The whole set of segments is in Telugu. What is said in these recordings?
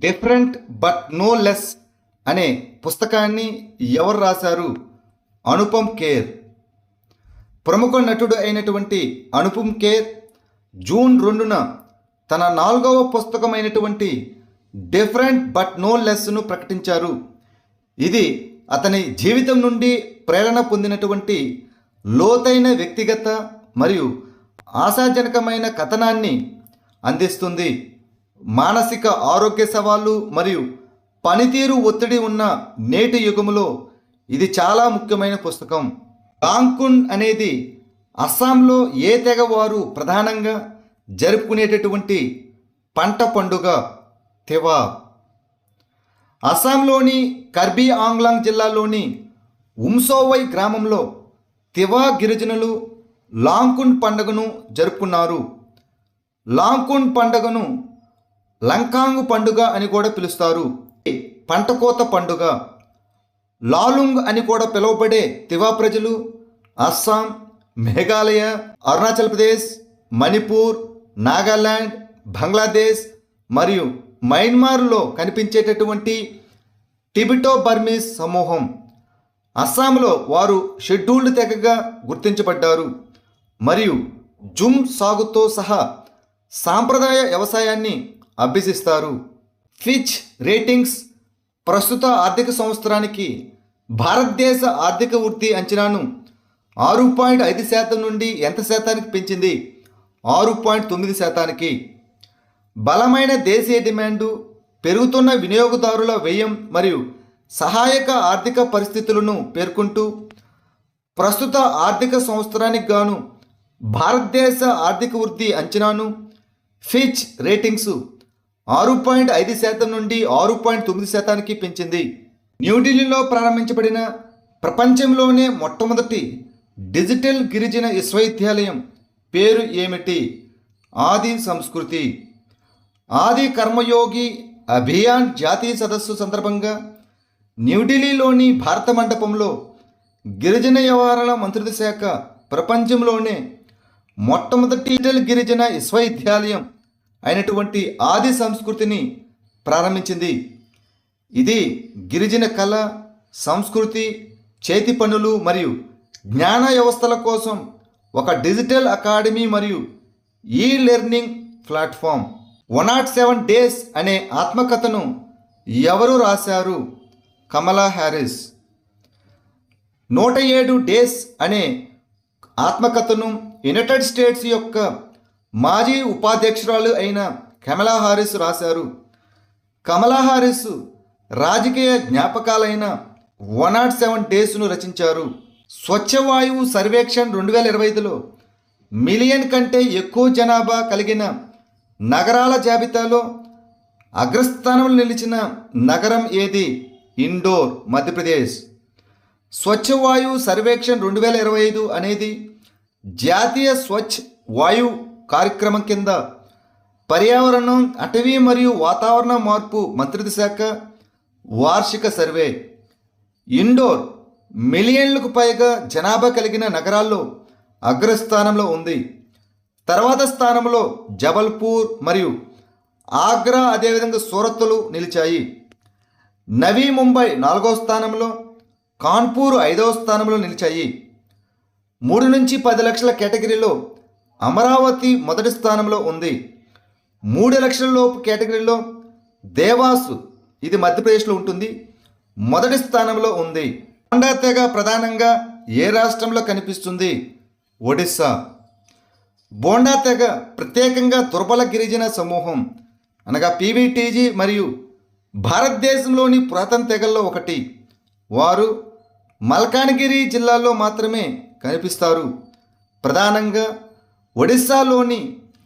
డిఫరెంట్ బట్ నో లెస్ అనే పుస్తకాన్ని ఎవరు రాశారు? అనుపమ్ ఖేర్. ప్రముఖ నటుడు అయినటువంటి అనుపమ్ ఖేర్ జూన్ 2న తన 4వ పుస్తకమైనటువంటి డిఫరెంట్ బట్ నో లెస్ను ప్రకటించారు. ఇది అతని జీవితం నుండి ప్రేరణ పొందినటువంటి లోతైన వ్యక్తిగత మరియు ఆశాజనకమైన కథనాన్ని అందిస్తుంది. మానసిక ఆరోగ్య సవాళ్ళు మరియు పనితీరు ఒత్తిడి ఉన్న నేటి యుగంలో ఇది చాలా ముఖ్యమైన పుస్తకం. లాంకున్ అనేది అస్సాంలో ఏ తెగ వారు ప్రధానంగా జరుపుకునేటటువంటి పంట పండుగ తివా. అస్సాంలోని కర్బీ ఆంగ్లాంగ్ జిల్లాలోని ఉమ్సోవై గ్రామంలో తివా గిరిజనులు లాంకున్ పండుగను జరుపుకున్నారు. లాంకున్ పండుగను లంకాంగ్ పండుగ అని కూడా పిలుస్తారు. పంట కోత పండుగ లాలుంగ్ అని కూడా పిలువబడే తివా ప్రజలు అస్సాం, మేఘాలయ, అరుణాచల్ ప్రదేశ్, మణిపూర్, నాగాలాండ్, బంగ్లాదేశ్ మరియు మయన్మార్లో కనిపించేటటువంటి టిబెటో బర్మీస్ సమూహం. అస్సాంలో వారు షెడ్యూల్డ్ తెగగా గుర్తించబడ్డారు మరియు జుమ్ సాగుతో సహా సాంప్రదాయ వ్యవసాయాన్ని అభ్యసిస్తారు. ఫిచ్ రేటింగ్స్ ప్రస్తుత ఆర్థిక సంవత్సరానికి భారతదేశ ఆర్థిక వృద్ధి అంచనాను 6.5% నుండి ఎంత శాతానికి పెంచింది? 6.9%. బలమైన దేశీయ డిమాండు, పెరుగుతున్న వినియోగదారుల వ్యయం మరియు సహాయక ఆర్థిక పరిస్థితులను పేర్కొంటూ ప్రస్తుత ఆర్థిక సంవత్సరానికి గాను భారతదేశ ఆర్థిక వృద్ధి అంచనాను ఫిచ్ రేటింగ్స్ 6.5% నుండి 6.9%కి పెంచింది. న్యూఢిల్లీలో ప్రారంభించబడిన ప్రపంచంలోనే మొట్టమొదటి డిజిటల్ గిరిజన విశ్వవిద్యాలయం పేరు ఏమిటి? ఆది సంస్కృతి. ఆది కర్మయోగి అభియాన్ జాతీయ సదస్సు సందర్భంగా న్యూఢిల్లీలోని భారత మండపంలో గిరిజన వ్యవహారాల మంత్రిత్వ శాఖ ప్రపంచంలోనే మొట్టమొదటి డిజిటల్ గిరిజన విశ్వవిద్యాలయం అయినటువంటి ఆది సంస్కృతిని ప్రారంభించింది. ఇది గిరిజన కళ, సంస్కృతి, చేతి పనులు మరియు జ్ఞాన వ్యవస్థల కోసం ఒక డిజిటల్ అకాడమీ మరియు ఈ లెర్నింగ్ ప్లాట్ఫామ్. 107 డేస్ అనే ఆత్మకథను ఎవరు రాశారు? కమలా హ్యారిస్. 107 డేస్ అనే ఆత్మకథను యునైటెడ్ స్టేట్స్ యొక్క మాజీ ఉపాధ్యక్షురాలు అయిన కమలా హారిస్ రాశారు. కమలా హారిస్ రాజకీయ జ్ఞాపకాలైన 107 డేస్ను రచించారు. స్వచ్ఛ వాయువు సర్వేక్షణ్ 2025లో మిలియన్ కంటే ఎక్కువ జనాభా కలిగిన నగరాల జాబితాలో అగ్రస్థానంలో నిలిచిన నగరం ఏది? ఇండోర్, మధ్యప్రదేశ్. స్వచ్ఛ వాయువు సర్వేక్షణ్ 2025 అనేది జాతీయ స్వచ్ఛ వాయు కార్యక్రమం కింద పర్యావరణం, అటవీ మరియు వాతావరణ మార్పు మంత్రిత్వ శాఖ వార్షిక సర్వే. ఇండోర్ మిలియన్లకు పైగా జనాభా కలిగిన నగరాల్లో అగ్రస్థానంలో ఉంది. తర్వాత స్థానంలో జబల్పూర్ మరియు ఆగ్రా, అదేవిధంగా సూరత్లు నిలిచాయి. నవీ ముంబై 4వ స్థానంలో, కాన్పూర్ 5వ స్థానంలో నిలిచాయి. 3 నుంచి 10 లక్షల కేటగిరీలో అమరావతి మొదటి స్థానంలో ఉంది. 3 లక్షల లోపు కేటగిరీలో దేవాసు, ఇది మధ్యప్రదేశ్లో ఉంటుంది, మొదటి స్థానంలో ఉంది. బోండా తెగ ప్రధానంగా ఏ రాష్ట్రంలో కనిపిస్తుంది? ఒడిస్సా. బోండా తెగ ప్రత్యేకంగా దుర్బల గిరిజన సమూహం అనగా పీవీటీజీ మరియు భారతదేశంలోని పురాతన తెగల్లో ఒకటి. వారు మల్కాన్గిరి జిల్లాలో మాత్రమే కనిపిస్తారు. ప్రధానంగా ఒడిస్సాలోని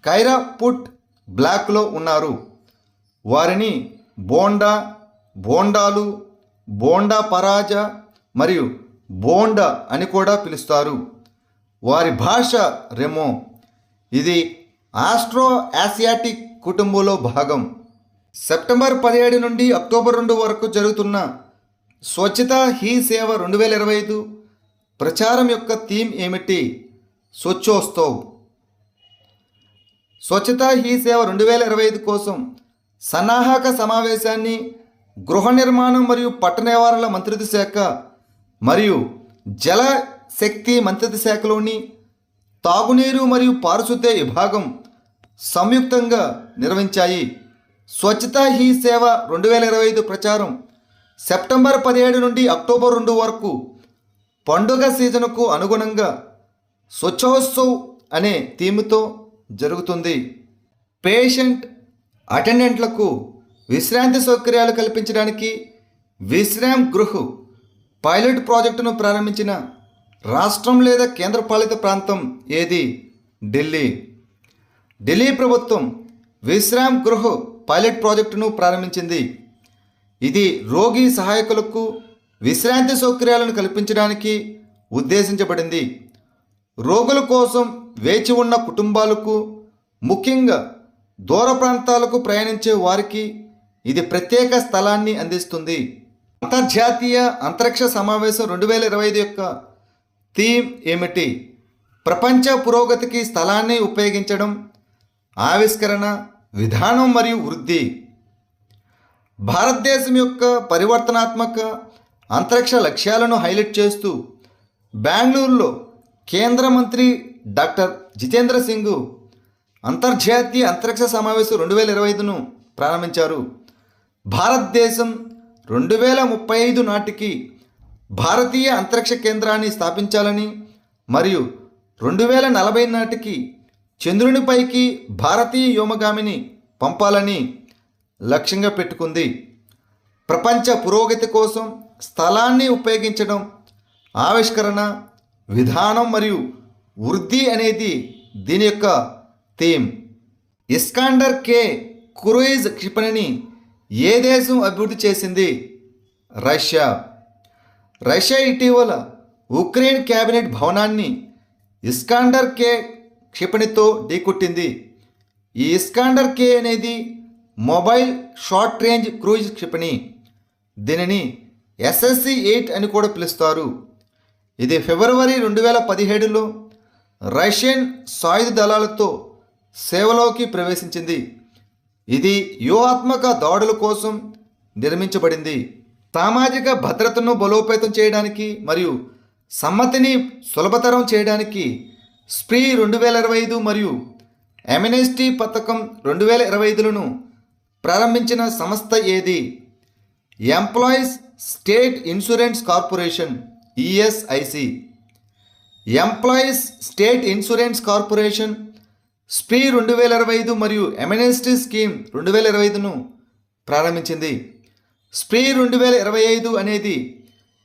కైరాపుట్ బ్లాక్లో ఉన్నారు. వారిని బోండా, బోండాలు, బోండా పరాజ మరియు బోండా అని కూడా పిలుస్తారు. వారి భాష రెమో. ఇది ఆస్ట్రో ఆసియాటిక్ కుటుంబంలో భాగం. సెప్టెంబర్ 17 నుండి అక్టోబర్ 2 వరకు జరుగుతున్న స్వచ్ఛతా హీ సేవ 2025 ప్రచారం యొక్క థీమ్ ఏమిటి? స్వచ్ఛోత్సవ్. స్వచ్ఛతా హీ సేవ 2025 కోసం సన్నాహక సమావేశాన్ని గృహ నిర్మాణం మరియు పట్టణ వ్యవహారాల మంత్రిత్వ శాఖ మరియు జల శక్తి మంత్రిత్వ శాఖలోని తాగునీరు మరియు పారిశుద్ధ్య విభాగం సంయుక్తంగా నిర్వహించాయి. స్వచ్ఛతా హీ సేవ 2025 ప్రచారం సెప్టెంబర్ 17 నుండి అక్టోబర్ 2 వరకు పండుగ సీజన్కు అనుగుణంగా స్వచ్ఛోత్సవ్ అనే థీమ్తో జరుగుతుంది. పేషెంట్ అటెండెంట్లకు విశ్రాంతి సౌకర్యాలు కల్పించడానికి విశ్రామ్ గృహ్ పైలట్ ప్రాజెక్టును ప్రారంభించిన రాష్ట్రం లేదా కేంద్రపాలిత ప్రాంతం ఏది? ఢిల్లీ. ఢిల్లీ ప్రభుత్వం విశ్రామ్ గృహ్ పైలట్ ప్రాజెక్టును ప్రారంభించింది. ఇది రోగి సహాయకులకు విశ్రాంతి సౌకర్యాలను కల్పించడానికి ఉద్దేశించబడింది. రోగుల కోసం వేచి ఉన్న కుటుంబాలకు, ముఖ్యంగా దూర ప్రాంతాలకు ప్రయాణించే వారికి ఇది ప్రత్యేక స్థలాన్ని అందిస్తుంది. అంతర్జాతీయ అంతరిక్ష సమావేశం 2025 యొక్క థీమ్ ఏమిటి? ప్రపంచ పురోగతికి స్థలాన్ని ఉపయోగించడం, ఆవిష్కరణ, విధానం మరియు వృద్ధి. భారతదేశం యొక్క పరివర్తనాత్మక అంతరిక్ష లక్ష్యాలను హైలైట్ చేస్తూ బెంగళూరులో కేంద్ర మంత్రి డాక్టర్ జితేంద్ర సింగ్ అంతర్జాతీయ అంతరిక్ష సమావేశం 2025ను ప్రారంభించారు. భారతదేశం 2035 నాటికి భారతీయ అంతరిక్ష కేంద్రాన్ని స్థాపించాలని మరియు 2040 నాటికి చంద్రునిపైకి భారతీయ వ్యోమగామిని పంపాలని లక్ష్యంగా పెట్టుకుంది. ప్రపంచ పురోగతి కోసం స్థలాన్ని ఉపయోగించడం, ఆవిష్కరణ, విధానం మరియు వృద్ధి అనేది దీని యొక్క థీమ్. ఇస్కాండర్-K క్రూయిజ్ క్షిపణిని ఏ దేశం అభివృద్ధి చేసింది? రష్యా. రష్యా ఇటీవల ఉక్రెయిన్ క్యాబినెట్ భవనాన్ని ఇస్కాండర్-K క్షిపణితో ఢీకొట్టింది. ఈ ఇస్కాండర్-K అనేది మొబైల్ షార్ట్ రేంజ్ క్రూయిజ్ క్షిపణి. దీనిని SSC-8 అని కూడా పిలుస్తారు. ఇది ఫిబ్రవరి 2017లో రష్యన్ సాయుధ దళాలతో సేవలోకి ప్రవేశించింది. ఇది వ్యూహాత్మక దాడుల కోసం నిర్మించబడింది. సామాజిక భద్రతను బలోపేతం చేయడానికి మరియు సమ్మతిని సులభతరం చేయడానికి స్ప్రీ 2025 మరియు ఎమ్నెస్టీ పథకం 2025లను ప్రారంభించిన సంస్థ ఏది? Employees state insurance corporation ESIC. Employees state insurance corporation spree 2025 మరియు ఎమ్నెస్టీ స్కీమ్ 2025ను ప్రారంభించింది. స్ప్రీ 2025 అనేది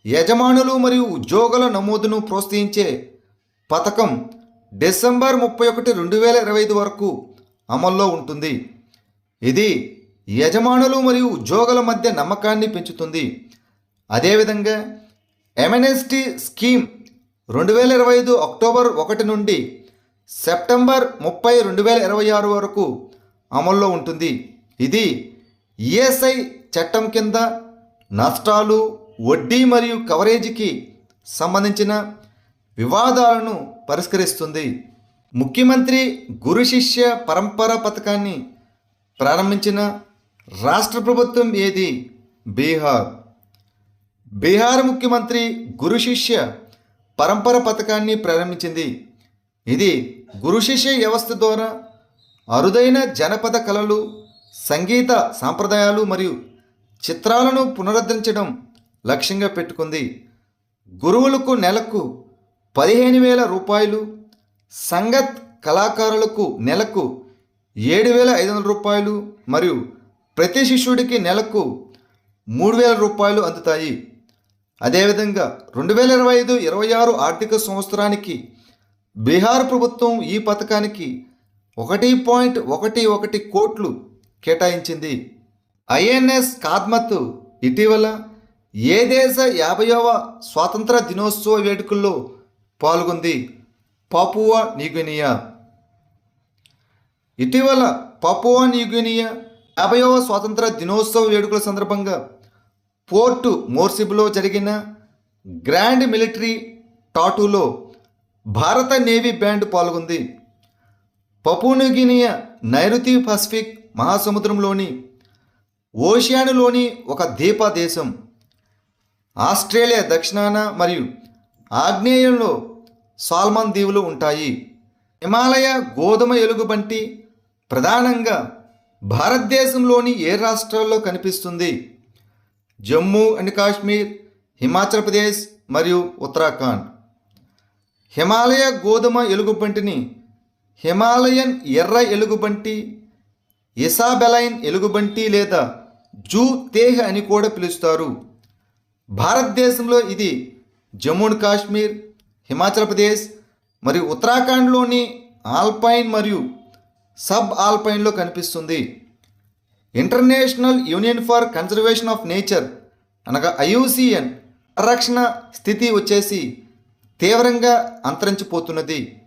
యజమానులు మరియు ఉద్యోగుల నమోదును ప్రోత్సహించే పథకం. డిసెంబర్ 31, 2025 వరకు అమల్లో ఉంటుంది. ఇది యజమానులు మరియు ఉద్యోగుల మధ్య నమ్మకాన్ని పెంచుతుంది. అదేవిధంగా ఎమ్నెస్టీ స్కీమ్ 2025 అక్టోబర్ 1 నుండి సెప్టెంబర్ 30, 2026 వరకు అమల్లో ఉంటుంది. ఇది ESI చట్టం కింద నష్టాలు, వడ్డీ మరియు కవరేజీకి సంబంధించిన వివాదాలను పరిష్కరిస్తుంది. ముఖ్యమంత్రి గురు శిష్య పరంపర పథకాన్ని ప్రారంభించిన రాష్ట్ర ప్రభుత్వం ఏది? బీహార్. బీహార్ ముఖ్యమంత్రి గురు శిష్య పరంపర పథకాన్ని ప్రారంభించింది. ఇది గురు శిష్య వ్యవస్థ ద్వారా అరుదైన జనపద కళలు, సంగీత సాంప్రదాయాలు మరియు చిత్రాలను పునరుద్ధరించడం లక్ష్యంగా పెట్టుకుంది. గురువులకు నెలకు 15,000 రూపాయలు, సంగత్ కళాకారులకు నెలకు 7,500 రూపాయలు మరియు ప్రతి శిష్యుడికి నెలకు 3,000 రూపాయలు అందుతాయి. అదేవిధంగా 2025-26 ఆర్థిక సంవత్సరానికి బీహార్ ప్రభుత్వం ఈ పథకానికి 1.11 కోట్లు కేటాయించింది. INS కాద్మత్ ఇటీవల ఏ దేశ 50వ స్వాతంత్ర దినోత్సవ వేడుకల్లో పాల్గొంది? Papua New Guinea. ఇటీవల పాపువా న్యూగినియా 50వ స్వాతంత్ర దినోత్సవ వేడుకల సందర్భంగా పోర్ట్ మోర్సిబ్లో జరిగిన గ్రాండ్ మిలిటరీ టాటూలో భారత నేవీ బ్యాండ్ పాల్గొంది. పపువా న్యూగినియా నైరుతి పసిఫిక్ మహాసముద్రంలోని ఓషియానులోని ఒక ద్వీప దేశం. ఆస్ట్రేలియా దక్షిణాన మరియు ఆగ్నేయంలో సాల్మన్ దీవులు ఉంటాయి. హిమాలయ గోధుమ ఎలుగుబంటి ప్రధానంగా భారతదేశంలోని ఏ రాష్ట్రాల్లో కనిపిస్తుంది? జమ్మూ అండ్ కాశ్మీర్, హిమాచల్ ప్రదేశ్ మరియు ఉత్తరాఖండ్. హిమాలయ గోధుమ ఎలుగుబంటిని హిమాలయన్ ఎర్ర ఎలుగుబంటి, ఇసాబెలైన్ ఎలుగుబంటి లేదా జూ తేహ్ అని కూడా పిలుస్తారు. భారతదేశంలో ఇది జమ్మూ అండ్ కాశ్మీర్, హిమాచల్ ప్రదేశ్ మరియు ఉత్తరాఖండ్లోని ఆల్పైన్ మరియు సబ్ ఆల్పైన్లో కనిపిస్తుంది. International union for conservation of nature అనగా IUCN పరిరక్షణ స్థితి వచ్చేసి తీవ్రంగా అంతరించిపోతున్నది.